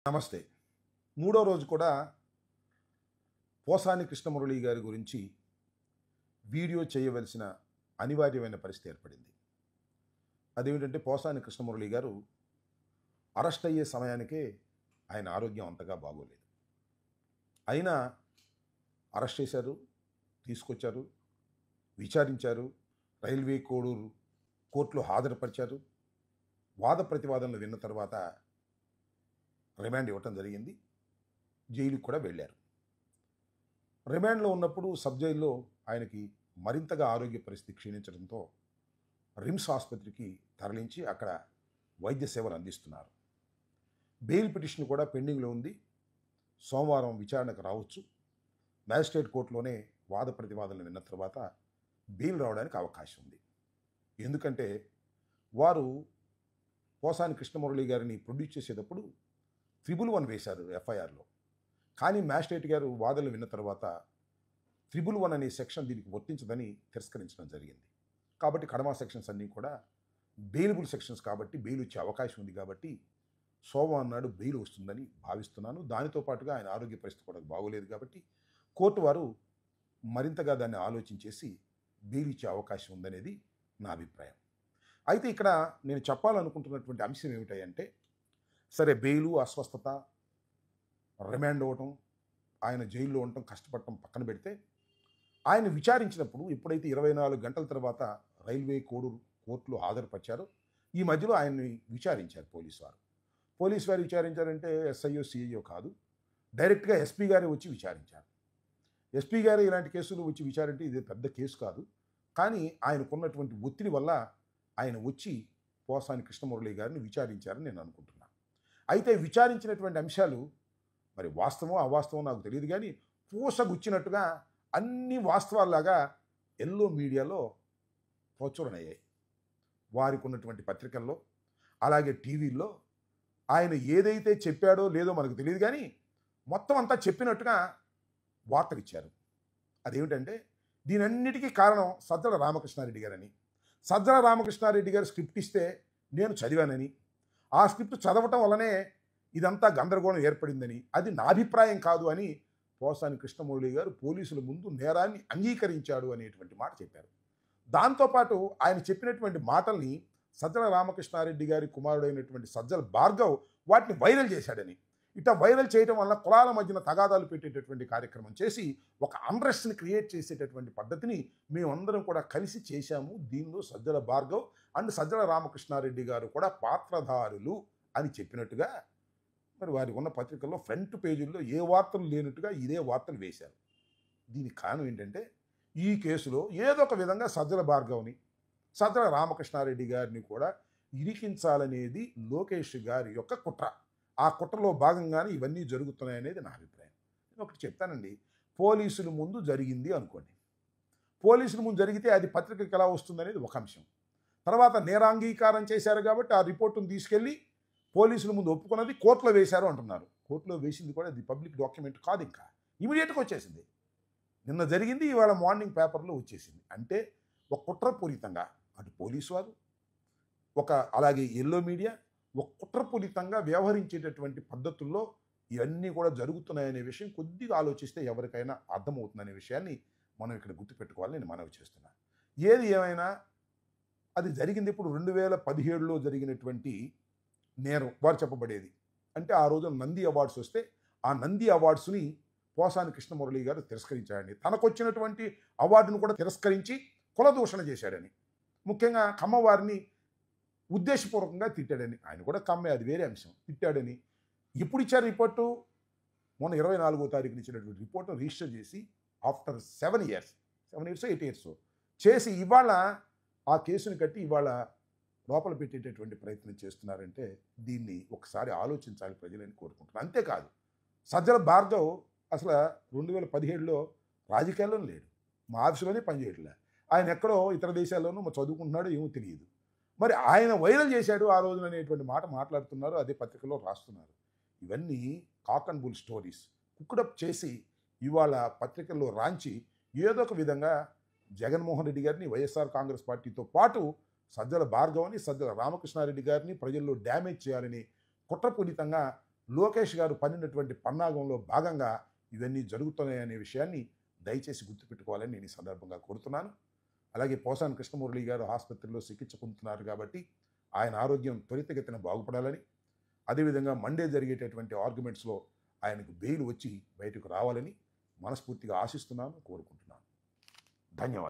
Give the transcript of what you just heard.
నమస్తే. మూడో రోజు కూడా పోసాని కృష్ణమురళి గారి గురించి వీడియో చేయవలసిన అనివార్యమైన పరిస్థితి ఏర్పడింది. అదేమిటంటే పోసాని కృష్ణమురళి గారు అరెస్ట్ అయ్యే సమయానికే ఆయన ఆరోగ్యం అంతగా బాగోలేదు. అయినా అరెస్ట్ చేశారు, తీసుకొచ్చారు, విచారించారు, రైల్వే కోర్టులో హాజరుపరిచారు. వాద ప్రతివాదనలు విన్న తర్వాత రిమాండ్ ఇవ్వటం జరిగింది. జైలుకి కూడా వెళ్ళారు. రిమాండ్లో ఉన్నప్పుడు సబ్ జైల్లో ఆయనకి మరింతగా ఆరోగ్య పరిస్థితి క్షీణించడంతో రిమ్స్ ఆసుపత్రికి తరలించి అక్కడ వైద్య సేవలు అందిస్తున్నారు. బెయిల్ పిటిషన్ కూడా పెండింగ్లో ఉంది. సోమవారం విచారణకు రావచ్చు. మ్యాజిస్ట్రేట్ కోర్టులోనే వాద ప్రతివాదనలు విన్న తర్వాత బెయిల్ రావడానికి అవకాశం ఉంది. ఎందుకంటే వారు పోసాని కృష్ణమురళి గారిని ప్రొడ్యూస్ చేసేటప్పుడు 111 వేశారు ఎఫ్ఐఆర్లో. కానీ మ్యాజిస్ట్రేట్ గారు వాదనలు విన్న తర్వాత 111 అనే సెక్షన్ దీనికి వర్తించదని తిరస్కరించడం జరిగింది. కాబట్టి కడమ సెక్షన్స్ అన్నీ కూడా బెయిలబుల్ సెక్షన్స్ కాబట్టి బెయిల్ వచ్చే అవకాశం ఉంది. కాబట్టి సోమవారం నాడు బెయిల్ వస్తుందని భావిస్తున్నాను. దానితో పాటుగా ఆయన ఆరోగ్య పరిస్థితి కూడా బాగోలేదు కాబట్టి కోర్టు వారు మరింతగా దాన్ని ఆలోచించేసి బెయిల్ ఇచ్చే అవకాశం ఉందనేది నా అభిప్రాయం. అయితే ఇక్కడ నేను చెప్పాలనుకుంటున్నటువంటి అంశం ఏమిటంటే, సరే బెయిలు, అస్వస్థత, రిమాండ్ అవ్వటం, ఆయన జైల్లో ఉండటం, కష్టపడటం పక్కన పెడితే ఆయన విచారించినప్పుడు ఎప్పుడైతే 24 గంటల తర్వాత రైల్వే కోర్టులో హాజరుపరిచారో ఈ మధ్యలో ఆయన్ని విచారించారు పోలీసు వారు. పోలీసు వారు విచారించారంటే ఎస్ఐఓ సిఐఓ కాదు, డైరెక్ట్గా ఎస్పీ గారే వచ్చి విచారించారు. ఎస్పీ గారే ఇలాంటి కేసులు వచ్చి విచారంటే ఇది పెద్ద కేసు కాదు. కానీ ఆయనకున్నటువంటి ఒత్తిడి వల్ల ఆయన వచ్చి పోసాని కృష్ణమురళి గారిని విచారించారని నేను అనుకుంటున్నాను. అయితే విచారించినటువంటి అంశాలు మరి వాస్తవం అవాస్తవం నాకు తెలియదు, కానీ పూసగుచ్చినట్టుగా అన్ని వాస్తవాల్లాగా ఎల్లో మీడియాలో ప్రచురణయ్యాయి. వారికి ఉన్నటువంటి పత్రికల్లో అలాగే టీవీల్లో ఆయన ఏదైతే చెప్పాడో లేదో మనకు తెలియదు, కానీ మొత్తం అంతా చెప్పినట్టుగా వార్తలు ఇచ్చారు. అదేమిటంటే దీనన్నిటికీ కారణం సజ్జల రామకృష్ణారెడ్డి గారని. సజ్జల రామకృష్ణారెడ్డి గారు స్క్రిప్ట్ ఇస్తే నేను చదివానని, ఆ స్క్రిప్ట్ చదవటం వల్లనే ఇదంతా గందరగోళం ఏర్పడిందని, అది నా అభిప్రాయం కాదు అని పోసాని కృష్ణమురళి గారు పోలీసుల ముందు నేరాన్ని అంగీకరించాడు అనేటువంటి మాట చెప్పారు. దాంతోపాటు ఆయన చెప్పినటువంటి మాటల్ని సజ్జల రామకృష్ణారెడ్డి గారి కుమారుడైనటువంటి సజ్జల భార్గవ్ వాటిని వైరల్ చేశాడని, ఇట్లా వైరల్ చేయడం వల్ల కులాల మధ్యన తగాదాలు పెట్టేటటువంటి కార్యక్రమం చేసి ఒక అన్రెస్ట్ని క్రియేట్ చేసేటటువంటి పద్ధతిని మేమందరం కూడా కలిసి చేశాము. దీనిలో సజ్జల భార్గవ్ అండ్ సజ్జల రామకృష్ణారెడ్డి గారు కూడా పాత్రధారులు అని చెప్పినట్టుగా మరి వారికి ఉన్న పత్రికల్లో ఫ్రంట్ పేజీల్లో ఏ వార్తలు లేనట్టుగా ఇదే వార్తలు వేశారు. దీనికి కారణం ఏంటంటే ఈ కేసులో ఏదో ఒక విధంగా సజ్జల భార్గవ్ని, సజ్జల రామకృష్ణారెడ్డి గారిని కూడా ఇరికించాలనేది లోకేష్ గారి యొక్క కుట్ర. ఆ కుట్రలో భాగంగానే ఇవన్నీ జరుగుతున్నాయనేది నా అభిప్రాయం. నేను ఒకటి చెప్తానండి, పోలీసుల ముందు జరిగింది అనుకోండి, పోలీసుల ముందు జరిగితే అది పత్రికకి ఎలా వస్తుందనేది ఒక అంశం. తర్వాత నేరాంగీకారం చేశారు కాబట్టి ఆ రిపోర్టును తీసుకెళ్ళి పోలీసుల ముందు ఒప్పుకున్నది కోర్టులో వేశారు అంటున్నారు. కోర్టులో వేసింది కూడా అది పబ్లిక్ డాక్యుమెంట్ కాదు, ఇంకా ఇమీడియట్గా వచ్చేసింది. నిన్న జరిగింది, ఇవాళ మార్నింగ్ పేపర్లో వచ్చేసింది. అంటే ఒక కుట్రపూరితంగా అటు పోలీసు వారు అలాగే ఎల్లో మీడియా ఒక కుట్రపూరితంగా వ్యవహరించేటటువంటి పద్ధతుల్లో ఇవన్నీ కూడా జరుగుతున్నాయనే విషయం కొద్దిగా ఆలోచిస్తే ఎవరికైనా అర్థమవుతుందనే విషయాన్ని మనం ఇక్కడ గుర్తుపెట్టుకోవాలని నేను మనవి చేస్తున్నాను. ఏది ఏమైనా అది జరిగింది ఇప్పుడు 2017లో జరిగినటువంటి నేరం వారు చెప్పబడేది. అంటే ఆ రోజు నంది అవార్డ్స్ వస్తే ఆ నంది అవార్డ్స్ని పోసాని కృష్ణమురళి గారు తిరస్కరించాడని, తనకొచ్చినటువంటి అవార్డును కూడా తిరస్కరించి కులదూషణ చేశాడని, ముఖ్యంగా కమ్మవారిని ఉద్దేశపూర్వకంగా తిట్టాడని, ఆయన కూడా కమ్మే అది వేరే అంశం, తిట్టాడని ఇప్పుడు ఇచ్చారు రిపోర్టు. మొన్న 24వ తారీఖున ఇచ్చినటువంటి రిపోర్టును రిజిస్టర్ చేసి ఆఫ్టర్ 7 ఇయర్స్ 8 ఇయర్స్ చేసి ఇవాళ ఆ కేసుని కట్టి ఇవాళ లోపల పెట్టేటటువంటి ప్రయత్నం చేస్తున్నారంటే దీన్ని ఒకసారి ఆలోచించాలి ప్రజలని కోరుకుంటున్నాను. అంతేకాదు సజ్జల భార్గవ్ అసలు 2017లో రాజకీయాల్లో లేడు, మా ఆఫీసులోనే పనిచేయట్లే, ఆయన ఎక్కడో ఇతర దేశాల్లోనూ చదువుకుంటున్నాడో ఏమో తెలియదు. మరి ఆయన వైరల్ చేశాడు ఆ రోజున అనేటువంటి మాట మాట్లాడుతున్నారు, అదే పత్రికలో రాస్తున్నారు. ఇవన్నీ కాక్ అండ్ బుల్ స్టోరీస్ కుక్కుడప్ చేసి ఇవాళ పత్రికల్లో రాంచి ఏదో ఒక విధంగా జగన్మోహన్ రెడ్డి గారిని, వైఎస్ఆర్ కాంగ్రెస్ పార్టీతో పాటు సజ్జల భార్గవని, సజ్జల రామకృష్ణారెడ్డి గారిని ప్రజల్లో డ్యామేజ్ చేయాలని కుట్రపూరితంగా లోకేష్ గారు పన్నినటువంటి పన్నాగంలో భాగంగా ఇవన్నీ జరుగుతున్నాయనే విషయాన్ని దయచేసి గుర్తుపెట్టుకోవాలని నేను ఈ సందర్భంగా కోరుతున్నాను. అలాగే పోసాని కృష్ణమురళి గారు ఆసుపత్రిలో చికిత్స పొందుతున్నారు కాబట్టి ఆయన ఆరోగ్యం త్వరితగతిన బాగుపడాలని, అదేవిధంగా మండే జరిగేటటువంటి ఆర్గ్యుమెంట్స్లో ఆయనకు బెయిల్ వచ్చి బయటకు రావాలని మనస్ఫూర్తిగా ఆశిస్తున్నాను, కోరుకుంటున్నాను. ధన్యవాదాలు.